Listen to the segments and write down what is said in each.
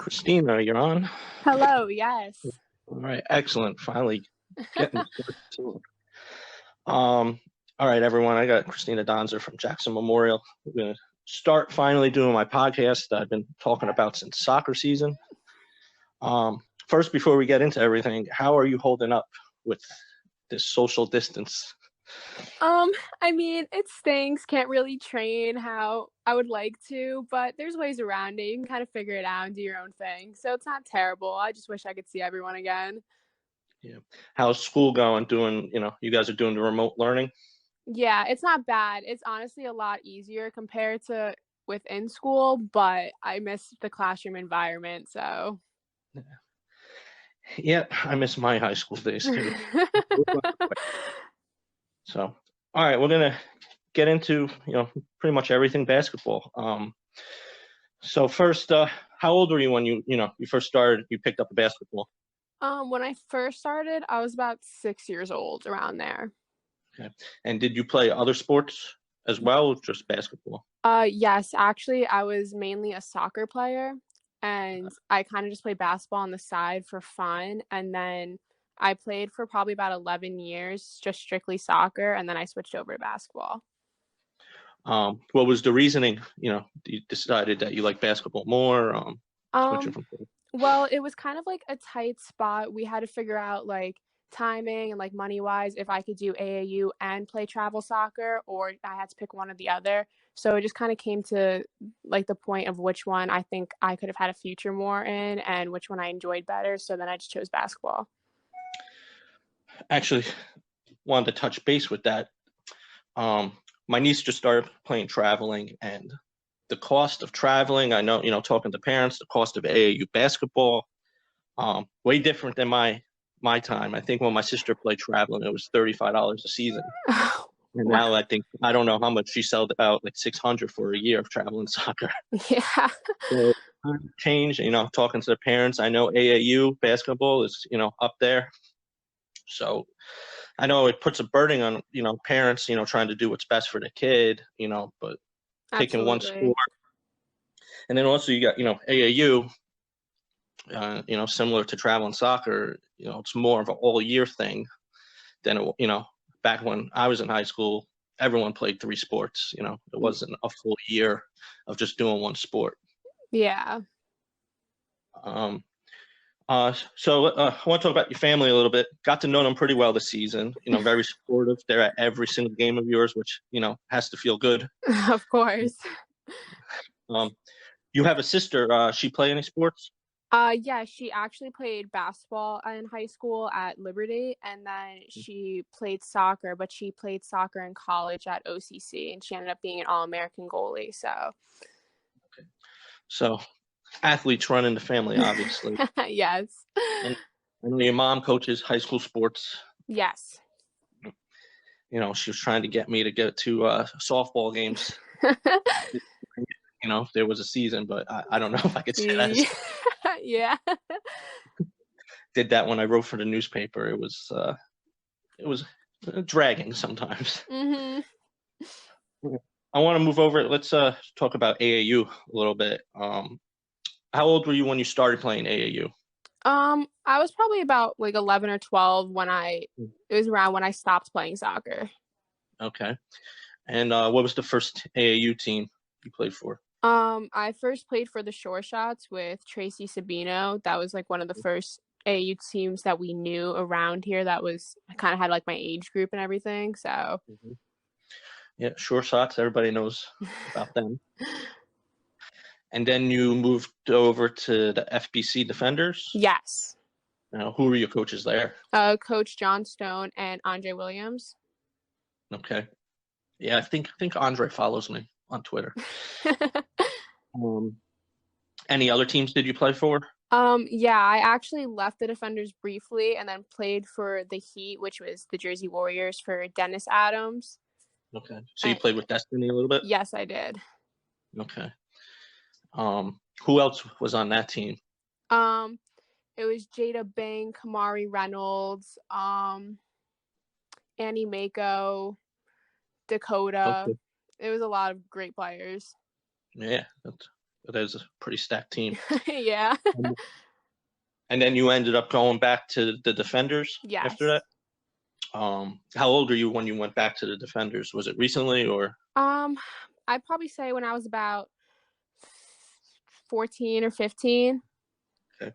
Kristina, you're on. Hello, yes. All right, excellent. Finally getting to it. All right, everyone. I got Kristina Donza from Jackson Memorial. We're gonna start finally doing my podcast that I've been talking about since soccer season. First, before we get into everything, how are you holding up with this social distance? It stinks. Can't really train how I would like to, but there's ways around it. You can kind of figure it out and do your own thing. So it's not terrible. I just wish I could see everyone again. Yeah. How's school going? You guys are doing the remote learning? Yeah, it's not bad. It's honestly a lot easier compared to within school, but I miss the classroom environment, so. Yeah, I miss my high school days too. So, all right, we're gonna get into pretty much everything basketball. So first, how old were you when you first started? You picked up a basketball. When I first started, I was about 6 years old, around there. Okay. And did you play other sports as well, or just basketball? Yes, actually, I was mainly a soccer player, and I kind of just played basketball on the side for fun. And then I played for probably about 11 years, just strictly soccer, and then I switched over to basketball. What was the reasoning? You decided that you like basketball more, switching from. Well, it was kind of like a tight spot. We had to figure out like timing and like money wise if I could do AAU and play travel soccer, or I had to pick one or the other. So it just kind of came to like the point of which one I think I could have had a future more in and which one I enjoyed better. So then I just chose basketball. Actually, wanted to touch base with that. My niece just started playing traveling, and the cost of traveling, I know, talking to parents, the cost of AAU basketball, way different than my time. I think when my sister played traveling, it was $35 a season. And now I don't know how much she sold, about like $600 for a year of traveling soccer. Yeah. So change, talking to the parents. I know AAU basketball is, up there. So I know it puts a burden on, parents, trying to do what's best for the kid, but picking one sport. And then also you got, AAU, similar to traveling soccer, it's more of an all year thing than, back when I was in high school, everyone played 3 sports, it wasn't a full year of just doing one sport. Yeah. So I want to talk about your family a little bit. Got to know them pretty well this season. Very supportive. They're at every single game of yours, which has to feel good. Of course. You have a sister. She play any sports? Yeah, she actually played basketball in high school at Liberty, and then she played soccer, but she played soccer in college at OCC, and she ended up being an All-American goalie. So athletes run in the family, obviously. Yes. And I know your mom coaches high school sports. Yes. She was trying to get me to get to softball games. If there was a season, but I don't know if I could say that. Yeah. Did that when I wrote for the newspaper. It was dragging sometimes. Mm-hmm. I want to move over. Let's talk about AAU a little bit. How old were you when you started playing AAU? I was probably about like 11 or 12 when it was around when I stopped playing soccer. Okay. And what was the first AAU team you played for? I first played for the Shore Shots with Tracy Sabino. That was like one of the first AAU teams that we knew around here that was kind of had like my age group and everything. So yeah, Shore Shots, everybody knows about them. And then you moved over to the FBC Defenders? Yes. Who were your coaches there? Coach John Stone and Andre Williams. Okay. Yeah, I think Andre follows me on Twitter. Any other teams did you play for? Yeah, I actually left the Defenders briefly and then played for the Heat, which was the Jersey Warriors, for Dennis Adams. Okay. So you played with Destiny a little bit? Yes, I did. Okay. Who else was on that team? It was Jada Bing, Kamari Reynolds, Annie Mako, Dakota. Okay. It was a lot of great players. Yeah, That is a pretty stacked team. Yeah. And then you ended up going back to the Defenders Yes. after that. How old were you when you went back to the Defenders? Was it recently or? I'd probably say when I was about 14 or 15. Okay.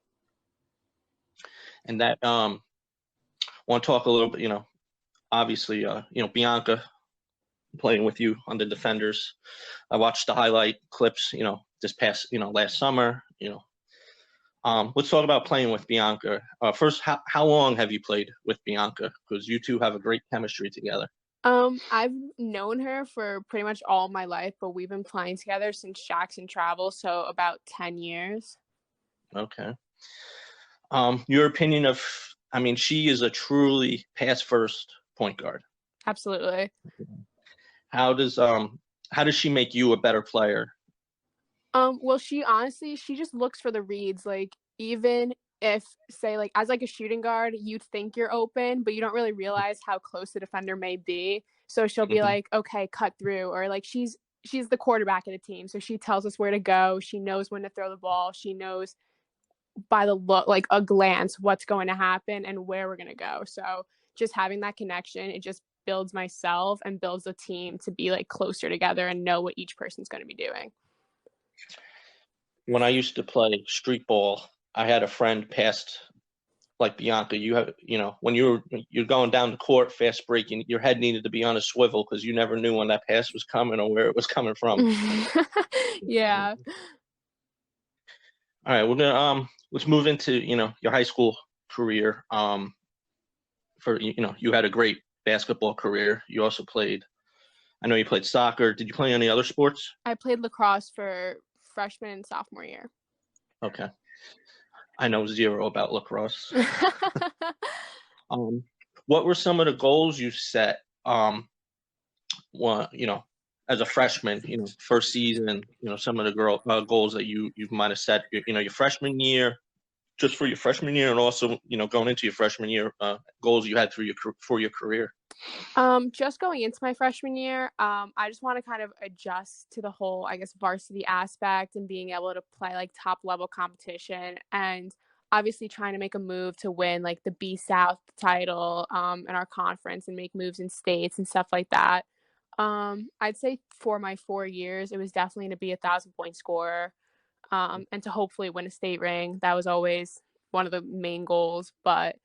And that want to talk a little bit, obviously, Bianca playing with you on the Defenders. I watched the highlight clips, this past, last summer, let's talk about playing with Bianca. First, how long have you played with Bianca? Because you two have a great chemistry together. I've known her for pretty much all my life, but we've been playing together since Jackson Travel, so about 10 years. Okay. Your opinion of, she is a truly pass-first point guard. Absolutely. How does she make you a better player? Well, she just looks for the reads. Like, even if, say, like, as like a shooting guard, you think you're open, but you don't really realize how close the defender may be. So she'll be like, okay, cut through. Or like she's the quarterback of the team. So she tells us where to go. She knows when to throw the ball. She knows by the look, like a glance, what's going to happen and where we're going to go. So just having that connection, it just builds myself and builds the team to be like closer together and know what each person's going to be doing. When I used to play street ball, I had a friend passed like Bianca. When you're going down the court, fast breaking, your head needed to be on a swivel because you never knew when that pass was coming or where it was coming from. Yeah. All right, we're gonna let's move into your high school career. You had a great basketball career. You also played. I know you played soccer. Did you play any other sports? I played lacrosse for freshman and sophomore year. Okay. I know zero about lacrosse. What were some of the goals you set? As a freshman, first season, some of the goals that you might have set, your freshman year, just for your freshman year, and also, going into your freshman year, goals you had for your career. Just going into my freshman year, I just want to kind of adjust to the whole, I guess, varsity aspect and being able to play like top level competition, and obviously trying to make a move to win like the B South title in our conference and make moves in states and stuff like that. I'd say for my 4 years, it was definitely to be 1,000-point scorer and to hopefully win a state ring. That was always one of the main goals, but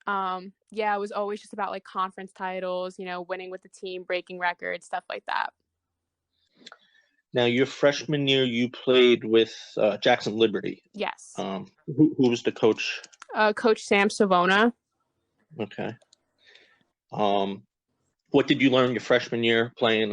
it was always just about like conference titles, winning with the team, breaking records, stuff like that. Now, your freshman year, you played with Jackson Liberty. Yes. Who was the coach? Coach Sam Savona. Okay. What did you learn your freshman year playing?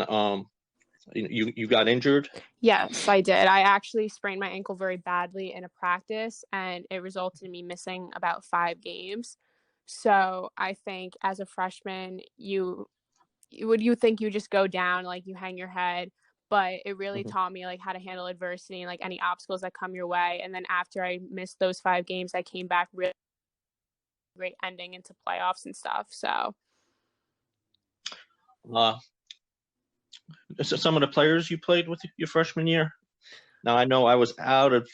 You got injured? Yes, I did. I actually sprained my ankle very badly in a practice, and it resulted in me missing about 5 games. So I think as a freshman, you think you just go down, like you hang your head, but it really taught me like how to handle adversity and like any obstacles that come your way. And then after I missed those 5 games, I came back really great ending into playoffs and stuff. So some of the players you played with your freshman year. Now I know I was out of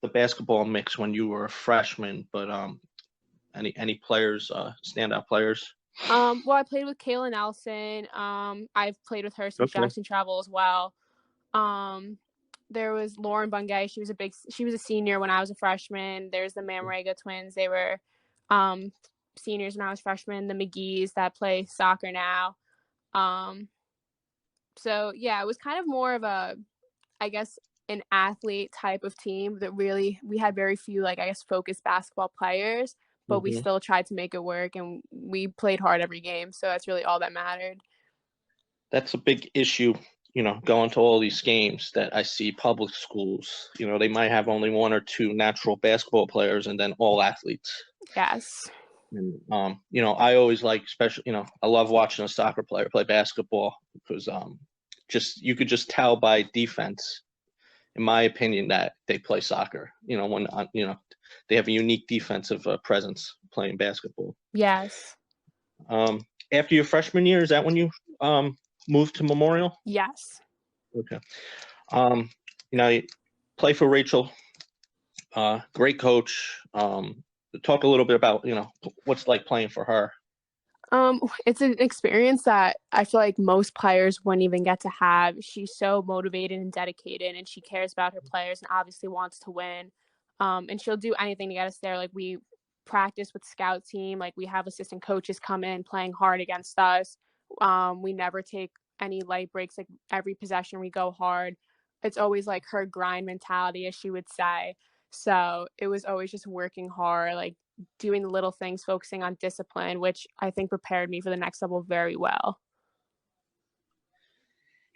the basketball mix when you were a freshman, but any players, standout players? Well, I played with Kayla Nelson. I've played with her since Jackson Travel as well. There was Lauren Bungay. She was a senior when I was a freshman. There's the Mamrega twins. They were seniors when I was freshman. The McGee's that play soccer now. So yeah, it was kind of more of an athlete type of team that really, we had very few, focused basketball players, but we still tried to make it work, and we played hard every game. So that's really all that mattered. That's a big issue, going to all these games that I see public schools, they might have only 1 or 2 natural basketball players and then all athletes. Yes. And, I always especially, I love watching a soccer player play basketball because you could just tell by defense, in my opinion, that they play soccer, when, they have a unique defensive presence playing basketball. Yes. After your freshman year, is that when you moved to Memorial? Yes. Okay. play for Rachel. Great coach. Talk a little bit about, what's like playing for her. It's an experience that I feel like most players wouldn't even get to have. She's so motivated and dedicated, and she cares about her players and obviously wants to win. And she'll do anything to get us there. Like, we practice with scout team. Like, we have assistant coaches come in playing hard against us. We never take any light breaks. Like, every possession we go hard. It's always like her grind mentality, as she would say. So it was always just working hard, like doing the little things, focusing on discipline, which I think prepared me for the next level very well.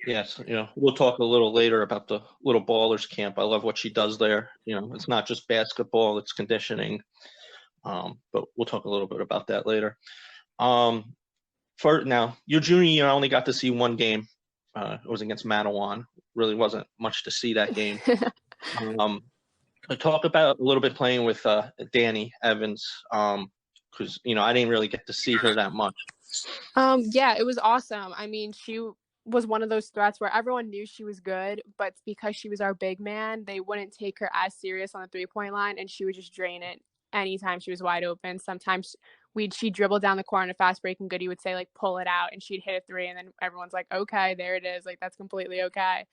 Yes, we'll talk a little later about the Little Ballers camp. I love what she does there. It's not just basketball, it's conditioning. But we'll talk a little bit about that later. For now, your junior year, I only got to see one game. It was against Manawan. Really wasn't much to see that game. I talk about a little bit playing with Danny Evans, because I didn't really get to see her that much. Yeah, it was awesome. I mean, she was one of those threats where everyone knew she was good, but because she was our big man, they wouldn't take her as serious on the 3-point line, and she would just drain it anytime she was wide open. Sometimes she'd dribble down the court on a fast break, and Goody would say, like, pull it out, and she'd hit a 3, and then everyone's like, okay, there it is. Like, that's completely okay.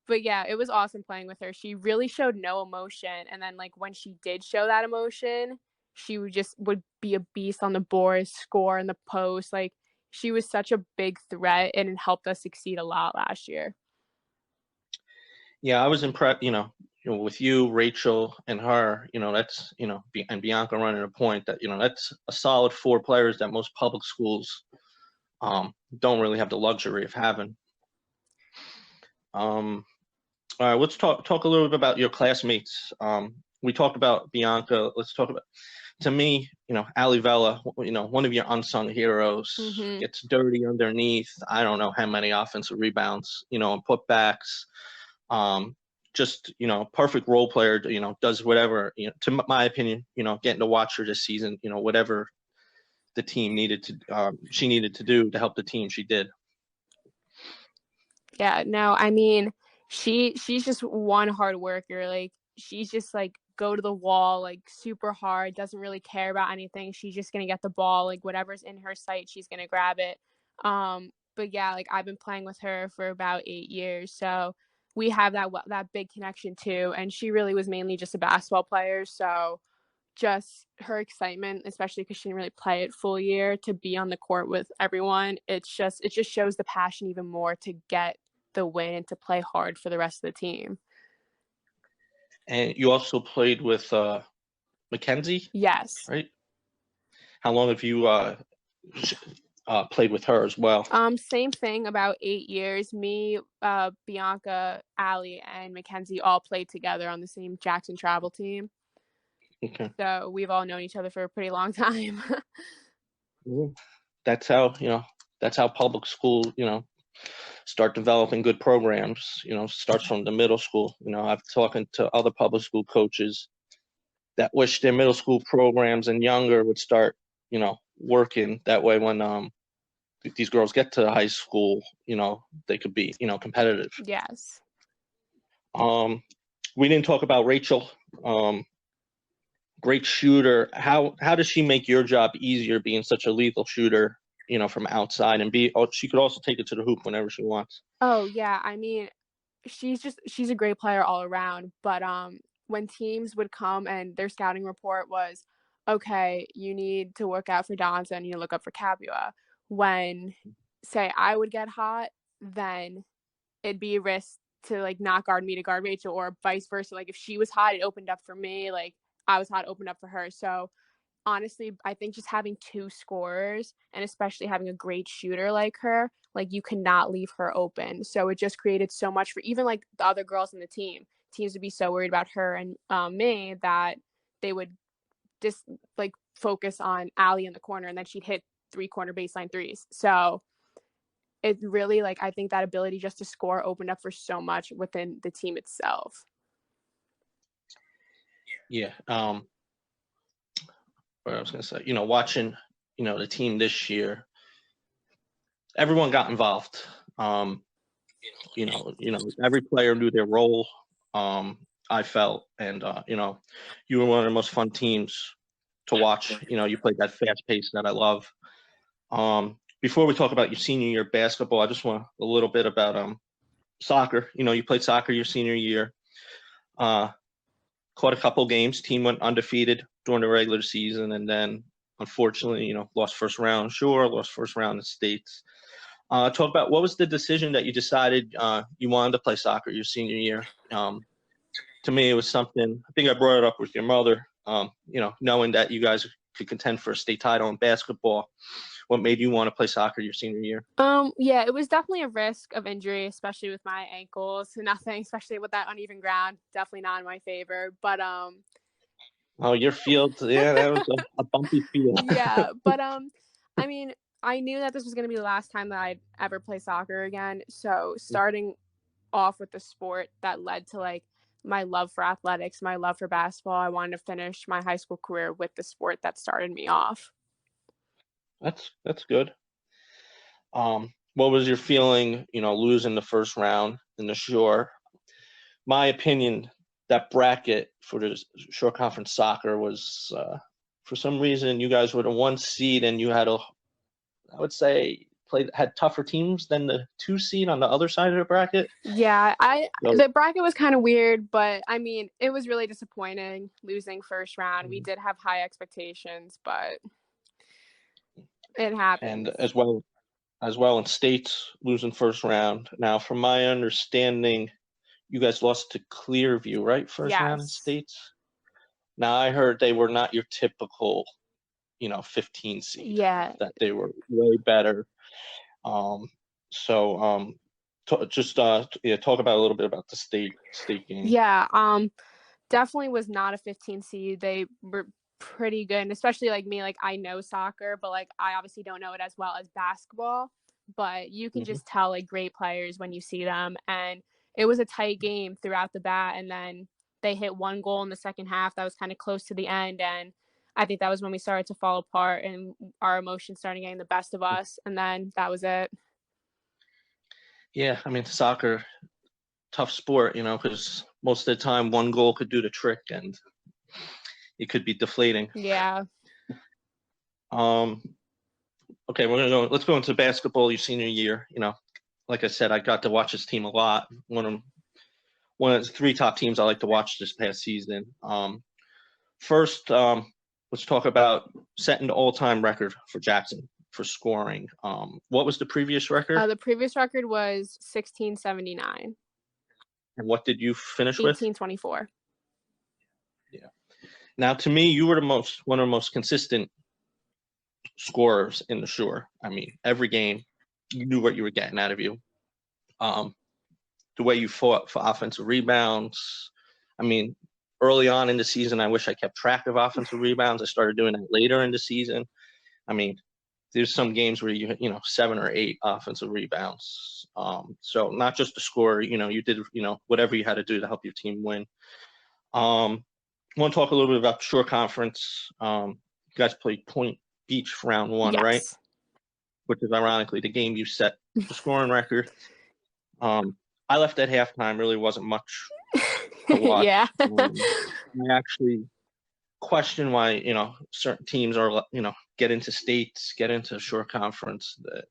But yeah, it was awesome playing with her. She really showed no emotion. And then, like, when she did show that emotion, she would be a beast on the boards, score in the post. Like, she was such a big threat, and it helped us succeed a lot last year. Yeah, I was impressed, with you, Rachel, and her, that's, and Bianca running a point that, that's a solid 4 players that most public schools don't really have the luxury of having. All right, let's talk a little bit about your classmates. We talked about Bianca. Let's talk about, to me, Ali Vela, one of your unsung heroes, gets dirty underneath. I don't know how many offensive rebounds, and putbacks. Just, perfect role player, does whatever, to my opinion, getting to watch her this season, whatever the team she needed to do to help the team, she did. Yeah, no, I mean, she's just one hard worker. Like, she's just like go to the wall, like super hard, doesn't really care about anything. She's just gonna get the ball, like whatever's in her sight, she's gonna grab it. But yeah, like, I've been playing with her for about 8 years, so we have that big connection too. And she really was mainly just a basketball player, so just her excitement, especially because she didn't really play it full year, to be on the court with everyone, it just shows the passion even more to get the win and to play hard for the rest of the team. And you also played with Mackenzie? Yes. Right? How long have you played with her as well? Same thing, about 8 years. Me, Bianca, Ali, and Mackenzie all played together on the same Jackson travel team. Okay. So we've all known each other for a pretty long time. That's how public school, start developing good programs, starts from the middle school. I've talking to other public school coaches that wish their middle school programs and younger would start, working that way when these girls get to high school, they could be, competitive. Yes. We didn't talk about Rachel. Great shooter. How does she make your job easier, being such a lethal shooter, from outside, and she could also take it to the hoop whenever she wants? Oh yeah, I mean, she's a great player all around. But when teams would come and their scouting report was, okay, you need to look out for Donza and you look up for Capua. When, say, I would get hot, then it'd be a risk to, like, not guard me to guard Rachel, or vice versa. Like, if she was hot, it opened up for me. Like, I was hot, it opened up for her. So honestly, I think just having 2 scorers, and especially having a great shooter like her, like, you cannot leave her open. So it just created so much for even, like, the other girls in the team. Teams would be so worried about her and me that they would just, like, focus on Ali in the corner, and then she'd hit 3-corner baseline threes. So it really, like, I think that ability just to score opened up for so much within the team itself. Yeah. What I was gonna say, watching, the team this year, everyone got involved. Every player knew their role. I felt, and you were one of the most fun teams to watch. You played that fast pace that I love. Before we talk about your senior year basketball, I just want a little bit about soccer. You played soccer your senior year. Caught a couple games. Team went undefeated during the regular season, and then unfortunately, lost first round. Sure, lost first round in states. Talk about what was the decision that you decided you wanted to play soccer your senior year. To me, it was something. I think I brought it up with your mother. Knowing that you guys could contend for a state title in basketball. What made you want to play soccer your senior year? Yeah, it was definitely a risk of injury, especially with my ankles. Nothing, especially with that uneven ground. Definitely not in my favor. But Oh, your field, yeah, that was a bumpy field. Yeah, but I mean, I knew that this was going to be the last time that I'd ever play soccer again. So starting off with the sport that led to like my love for athletics, my love for basketball, I wanted to finish my high school career with the sport that started me off. That's good. What was your feeling, losing the first round in the Shore? My opinion, that bracket for the Shore Conference soccer was, for some reason, you guys were the 1 seed and you had I would say, had tougher teams than the 2 seed on the other side of the bracket. Yeah, the bracket was kind of weird, but I mean, it was really disappointing losing first round. We did have high expectations, but it happened. And as well in states, losing first round. Now, from my understanding, you guys lost to Clearview, right? First round in states. Now, I heard they were not your typical, 15 seed. Yeah. That they were way better. Talk about a little bit about the state game. Yeah, definitely was not a 15 seed. They were pretty good, and especially like me, like I know soccer, but like I obviously don't know it as well as basketball. But you can just tell like great players when you see them, and it was a tight game throughout the bat, and then they hit 1 goal in the second half that was kind of close to the end, and I think that was when we started to fall apart and our emotions started getting the best of us, and then that was it. Yeah, I mean, soccer, tough sport, because most of the time 1 goal could do the trick and it could be deflating. Yeah. Okay, let's go into basketball your senior year. Like I said, I got to watch this team a lot. One of the 3 top teams I like to watch this past season. First, let's talk about setting the all-time record for Jackson for scoring. What was the previous record? The previous record was 1679. And what did you finish with? 1824. Yeah. Now, to me, you were one of the most consistent scorers in the Shore. I mean, every game, you knew what you were getting out of you. The way you fought for offensive rebounds. I mean, early on in the season, I wish I kept track of offensive rebounds. I started doing that later in the season. I mean, there's some games where you 7 or 8 offensive rebounds. So not just the score, you did, whatever you had to do to help your team win. I want to talk a little bit about the Shore Conference. You guys played Point Beach for round 1, yes. right? Which is ironically the game you set the scoring record. I left at halftime, really wasn't much to watch. Yeah. I actually question why, certain teams are, get into states, get into Shore Conference that,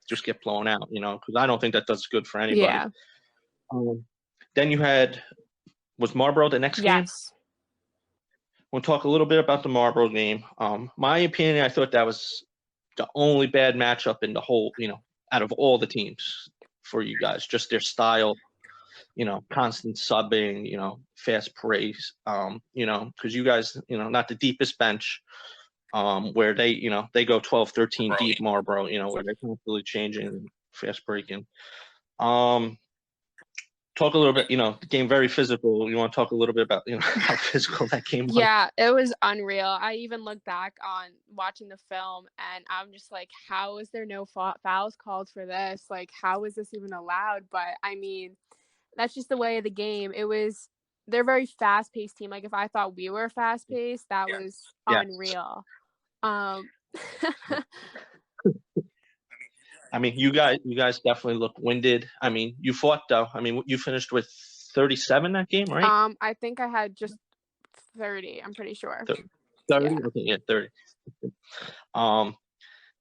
just get blown out, because I don't think that does good for anybody. Yeah. Then you was Marlboro the next game? Yes. We'll talk a little bit about the Marlboro game. My opinion, I thought that was the only bad matchup in the whole, out of all the teams for you guys, just their style, constant subbing, fast pace, because you guys, not the deepest bench, where they go 12, 13 deep Marlboro, where they're constantly changing, fast breaking. Talk a little bit, the game very physical. You want to talk a little bit about, how physical that game was? Yeah, it was unreal. I even looked back on watching the film and I'm just like, how is there no fouls called for this? Like, how is this even allowed? But I mean, that's just the way of the game. They're a very fast-paced team. Like, if I thought we were fast-paced, that was unreal. I mean, you guys definitely look winded. I mean, you fought though. I mean, you finished with 37 that game, right? I think I had just 30. I'm pretty sure. 30? Yeah. Okay, yeah, 30.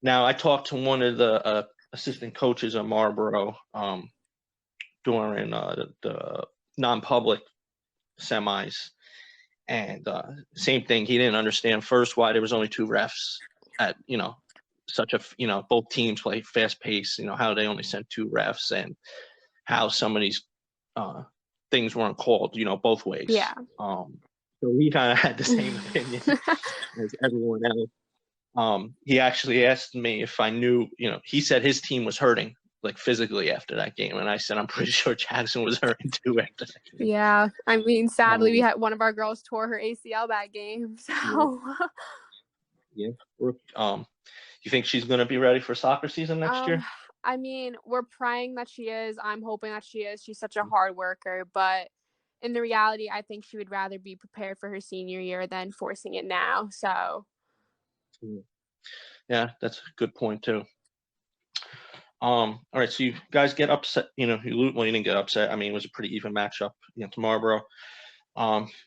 Now I talked to one of the assistant coaches at Marlboro during the non-public semis, and same thing. He didn't understand first why there was only 2 refs at such a both teams play fast pace. How they only sent 2 refs, and how some of these things weren't called. Both ways. Yeah. So we kind of had the same opinion as everyone else. He actually asked me if I knew. He said his team was hurting, like physically, after that game, and I said I'm pretty sure Jackson was hurting too after that game. Yeah, I mean, sadly, we had one of our girls tore her ACL that game. So yeah. You think she's going to be ready for soccer season next year? I mean, we're praying that she is. I'm hoping that she is. She's such a hard worker, but in the reality, I think she would rather be prepared for her senior year than forcing it now. So yeah, that's a good point too. All right, so you guys get upset. You didn't get upset. I mean, it was a pretty even matchup against Marlboro.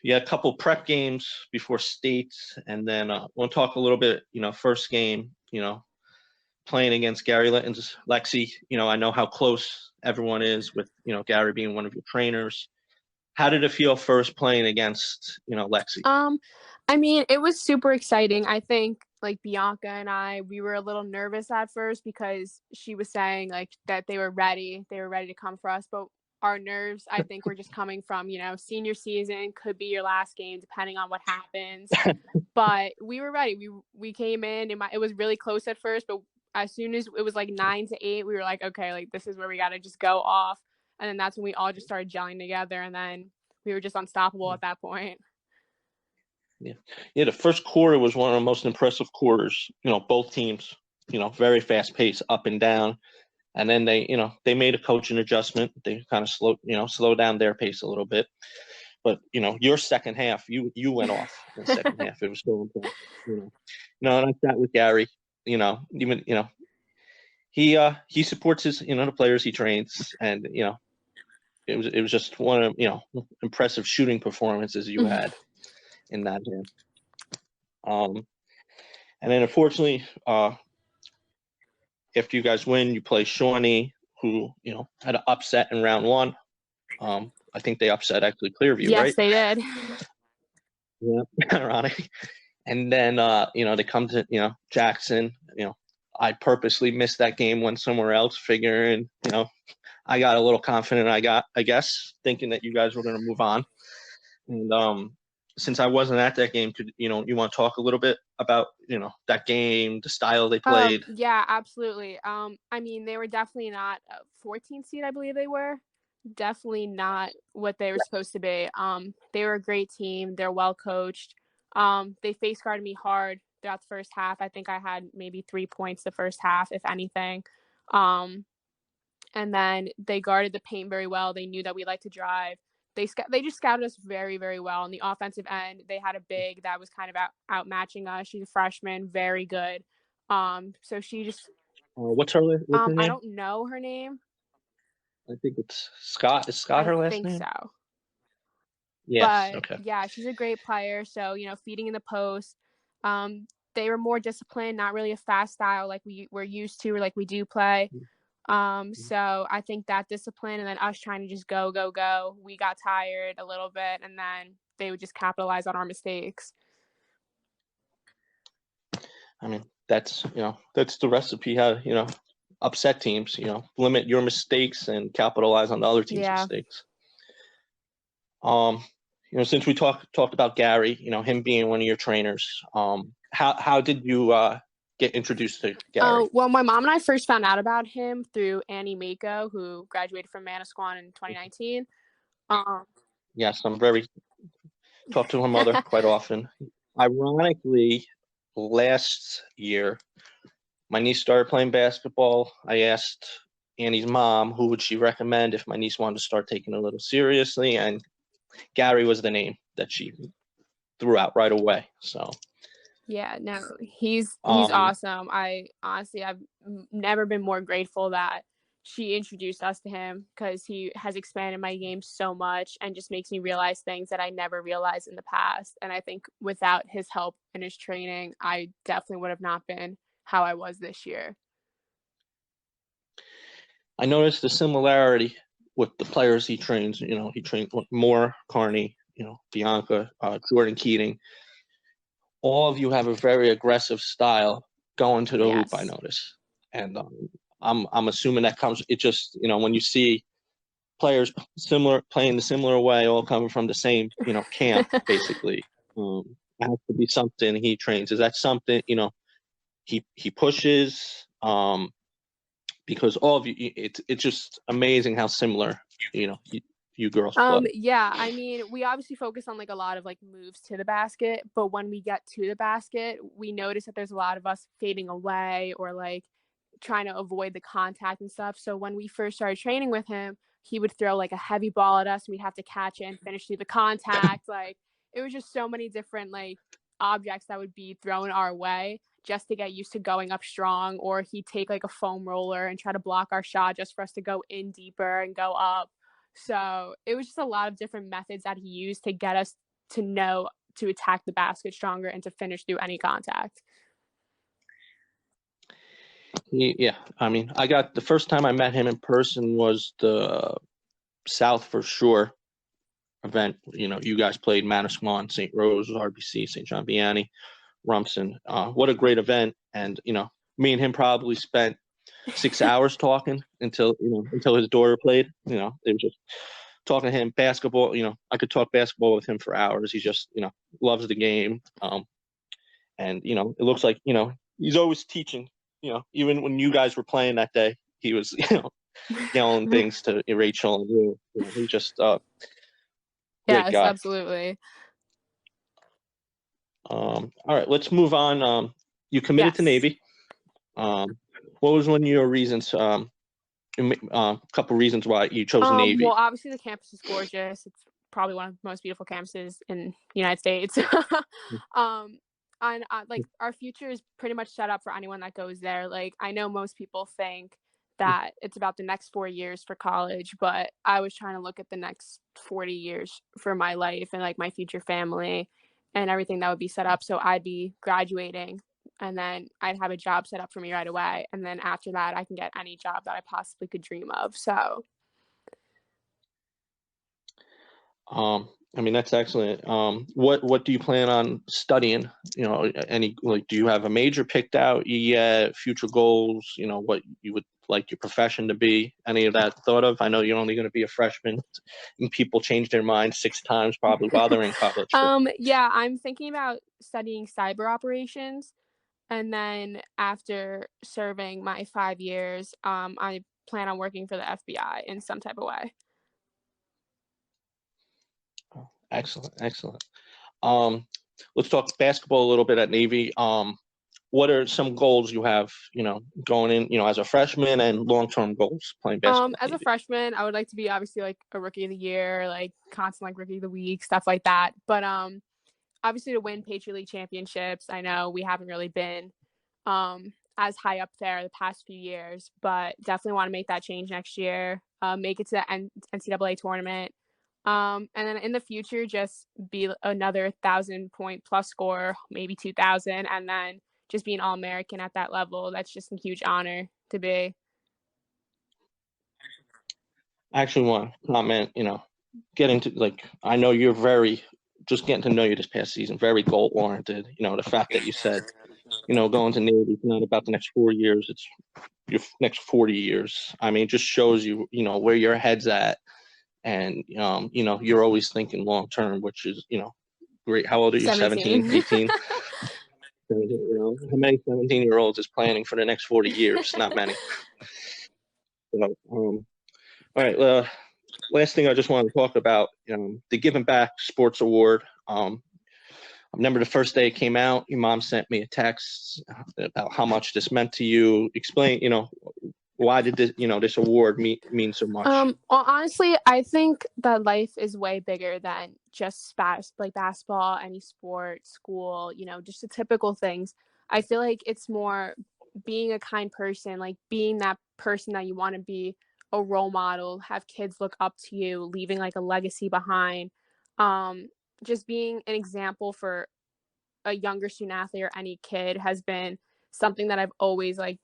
You had a couple prep games before states, and then we'll talk a little bit. First game. Playing against Gary Litton's Lexi. I know how close everyone is with Gary being one of your trainers. How did it feel first playing against Lexi? I mean, it was super exciting. I think like Bianca and we were a little nervous at first because she was saying like that they were ready to come for us, but our nerves, I think, were just coming from senior season could be your last game depending on what happens. But we were ready. We came in and it was really close at first, but as soon as it was like 9-8, we were like, okay, like this is where we got to just go off. And then that's when we all just started gelling together, and then we were just unstoppable at that point. Yeah. The first quarter was one of the most impressive quarters. Both teams, very fast pace, up and down, and then they made a coaching adjustment. They kind of slowed down their pace a little bit. But your second half, you went off in the second half. It was so important. And I sat with Gary. Even he supports his the players he trains, and it was just one of impressive shooting performances you had in that game. And then unfortunately, after you guys win, you play Shawnee, who had an upset in round 1. I think they upset actually Clearview, right? Yes, they did. Yeah, ironic. And then they come to Jackson. I purposely missed that game, went somewhere else, figuring I got a little confident. I guess thinking that you guys were going to move on. And since I wasn't at that game, could you want to talk a little bit about that game, the style they played? Yeah, absolutely. I mean, they were definitely not a 14 seed, I believe they were. Definitely not what they were supposed to be. They were a great team. They're well coached. They face guarded me hard throughout the first half. I think I had maybe 3 points the first half, if anything. And then they guarded the paint very well. They knew that we like to drive. They just scouted us very, very well. On the offensive end, they had a big that was kind of outmatching us. She's a freshman, very good. So she just what's her name? I don't know her name. I think it's Scott. Is Scott her last name? I think so. Yes. But, okay. Yeah, she's a great player. So, feeding in the post. They were more disciplined, not really a fast style like we're used to or like we do play. So I think that discipline and then us trying to just go, we got tired a little bit, and then they would just capitalize on our mistakes. I mean, that's the recipe. How upset teams. Limit your mistakes and capitalize on the other team's mistakes. Since we talked about Gary, him being one of your trainers, how did you get introduced to Gary? Well, my mom and I first found out about him through Annie Mako, who graduated from Manasquan in 2019. Yes, talk to her mother quite often. Ironically, last year, my niece started playing basketball. I asked Annie's mom who would she recommend if my niece wanted to start taking it a little seriously, and Gary was the name that she threw out right away. So yeah, no, he's awesome. I've never been more grateful that she introduced us to him because he has expanded my game so much and just makes me realize things that I never realized in the past. And I think without his help and his training, I definitely would have not been how I was this year. I noticed the similarity with the players he trains. You know, he trained Moore, Carney, you know, Bianca, Jordan Keating. All of you have a very aggressive style going to the hoop, I Yes. notice. And I'm assuming that comes, it just, you know, when you see players similar, playing the similar way, all coming from the same, you know, camp, basically. It has to be something he trains. Is that something, you know, he pushes? Because all of you, it's just amazing how similar, you know, you girls play. Yeah, I mean, we obviously focus on like a lot of like moves to the basket, but when we get to the basket, we notice that there's a lot of us fading away or like trying to avoid the contact and stuff. So when we first started training with him, he would throw like a heavy ball at us and we'd have to catch it and finish through the contact. Like it was just so many different like objects that would be thrown our way just to get used to going up strong, or he'd take like a foam roller and try to block our shot just for us to go in deeper and go up. So it was just a lot of different methods that he used to get us to know to attack the basket stronger and to finish through any contact. Yeah, I mean, I got the first time I met him in person was the South for Sure event. You know, you guys played Manasquan, St. Rose, RBC, St. John Vianney, Rumson. What a great event! And you know, me and him probably spent 6 hours talking until his daughter played. You know, it was just talking to him basketball. You know, I could talk basketball with him for hours. He just loves the game. And you know, it looks like he's always teaching. You know, even when you guys were playing that day, he was yelling things to Rachel and you. You know, he's just great Yes, guy. absolutely. All right, let's move on. You committed to Yes. Navy. What was one of your reasons? A couple reasons why you chose Well, Navy. obviously the campus is gorgeous. It's probably one of the most beautiful campuses in the United States. um, and like our future is pretty much set up for anyone that goes there. Like I know most people think that it's about the next 4 years for college, but I was trying to look at the next 40 years for my life and like my future family and everything that would be set up. So I'd be graduating and then I'd have a job set up for me right away. And then after that, I can get any job that I possibly could dream of. So I mean, that's excellent. What do you plan on studying? You know, any like, do you have a major picked out yet? Future goals? You know, what you would like your profession to be? Any of that thought of? I know you're only going to be a freshman, and people change their minds 6 times probably while they're in college. Yeah, I'm thinking about studying cyber operations, and then after serving my 5 years, I plan on working for the FBI in some type of way. Excellent, excellent. Let's talk basketball a little bit at Navy. What are some goals you have, going in, as a freshman and long-term goals playing basketball at As a Navy? freshman, I would like to be obviously like a rookie of the year, like constant like rookie of the week, stuff like that. But obviously to win Patriot League championships, I know we haven't really been as high up there the past few years, but definitely want to make that change next year. Make it to the NCAA tournament. And then in the future, just be another 1,000-point plus scorer, maybe 2,000, and then just be an All-American at that level. That's just a huge honor to be. I actually want to comment, getting to, like, I know you're just getting to know you this past season, very goal oriented. The fact that you said, going to Navy, it's not about the next 4 years, it's your next 40 years. I mean, it just shows you, where your head's at. And, you're always thinking long term, which is, great. How old are you? 17, 17. 18? How many 17-year-olds is planning for the next 40 years? Not many. So, all right. Last thing I just want to talk about, the Giving Back Sports Award. I remember the first day it came out, your mom sent me a text about how much this meant to you. Explain, why did this award mean so much? Well, honestly, I think that life is way bigger than just like basketball, any sport, school, just the typical things. I feel like it's more being a kind person, like being that person that you want to be, a role model, have kids look up to you, leaving like a legacy behind. Um, just being an example for a younger student athlete or any kid has been something that I've always like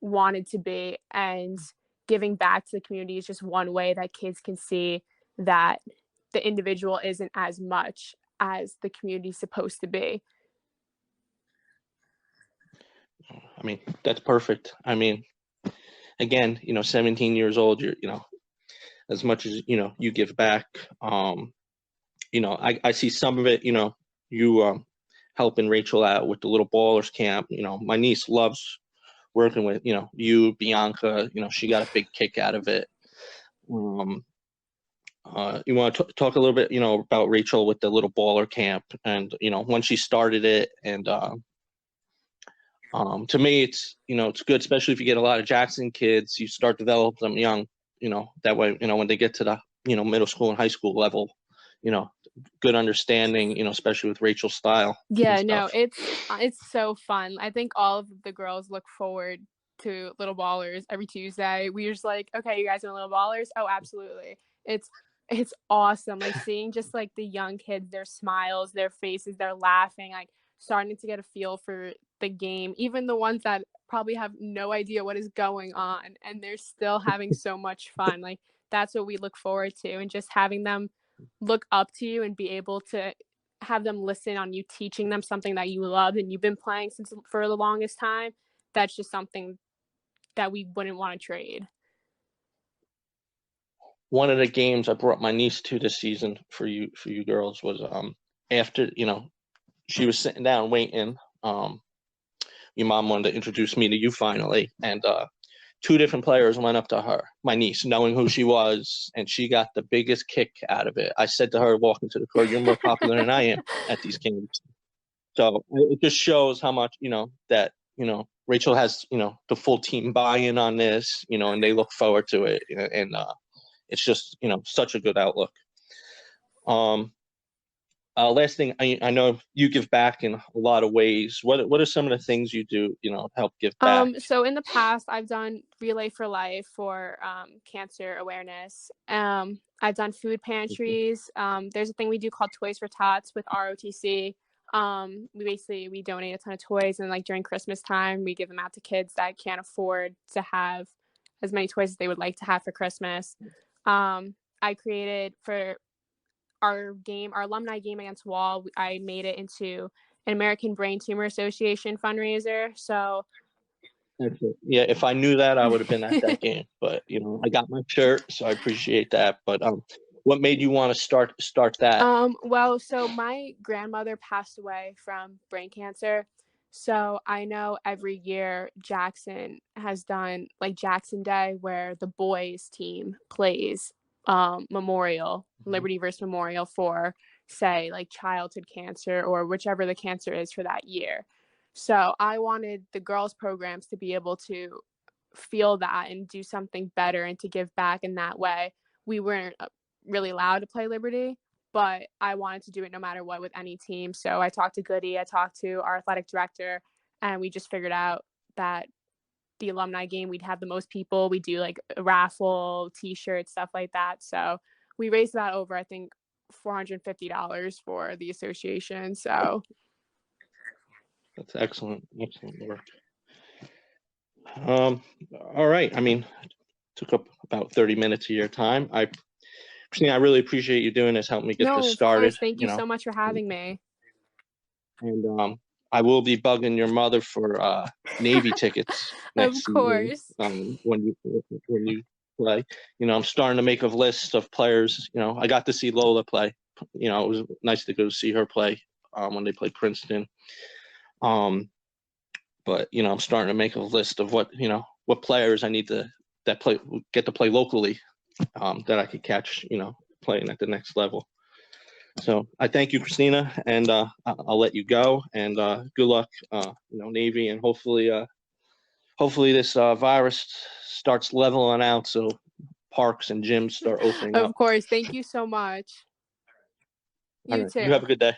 wanted to be. And giving back to the community is just one way that kids can see that the individual isn't as much as the community's supposed to be. I mean, that's perfect. I mean, again, 17 years old, you're, as much as, you give back, I see some of it, you helping Rachel out with the little ballers camp. My niece loves working with, you, Bianca, she got a big kick out of it. You want to talk a little bit, about Rachel with the little baller camp and, when she started it. And to me, it's good, especially if you get a lot of Jackson kids, you start developing them young, that way, when they get to the, middle school and high school level, good understanding, especially with Rachel's style. Yeah, no, it's so fun. I think all of the girls look forward to Little Ballers every Tuesday. We're just like, okay, you guys want Little Ballers? Oh, absolutely. It's awesome. Like seeing just like the young kids, their smiles, their faces, they're laughing, like starting to get a feel for the game. Even the ones that probably have no idea what is going on and they're still having so much fun. Like that's what we look forward to, and just having them look up to you and be able to have them listen on you teaching them something that you love and you've been playing since for the longest time. That's just something that we wouldn't want to trade. One of the games I brought my niece to this season for you girls was after she was sitting down waiting. Your mom wanted to introduce me to you finally, and two different players went up to her, my niece, knowing who she was, and she got the biggest kick out of it. I said to her walking to the court, "You're more popular than I am at these games." So it just shows how much that Rachel has the full team buy-in on this, and they look forward to it, and it's just such a good outlook. Last thing, I know you give back in a lot of ways. What are some of the things you do, help give back? So in the past, I've done Relay for Life for cancer awareness. I've done food pantries. There's a thing we do called Toys for Tots with ROTC. We donate a ton of toys, and like during Christmas time, we give them out to kids that can't afford to have as many toys as they would like to have for Christmas. I created for our alumni game against Wall, I made it into an American Brain Tumor Association fundraiser. So yeah, if I knew that, I would have been at that game. But I got my shirt, so I appreciate that. But what made you want to start that? Well, so my grandmother passed away from brain cancer. So I know every year Jackson has done like Jackson Day, where the boys team plays memorial, Liberty versus Memorial, for say like childhood cancer or whichever the cancer is for that year. So I wanted the girls programs to be able to feel that and do something better and to give back in that way. We weren't really allowed to play Liberty, but I wanted to do it no matter what with any team. So I talked to Goody, I talked to our athletic director, and we just figured out that the alumni game, we'd have the most people. We do like a raffle, t-shirts, stuff like that. So we raised about over, I think, $450 for the association. So That's excellent work. All right. I mean, took up about 30 minutes of your time. Kristina, I really appreciate you doing this, helping me get this started. Of course. Thank you so much for having me. And I will be bugging your mother for Navy tickets next season. Of course. When you play, I'm starting to make a list of players. I got to see Lowe play. It was nice to go see her play when they played Princeton. But I'm starting to make a list of what players I need to get to play locally, that I could catch, playing at the next level. So I thank you, Kristina, and I'll let you go. And good luck, Navy, and hopefully this virus starts leveling out so parks and gyms start opening up. Of course. Thank you so much. You too. You have a good day.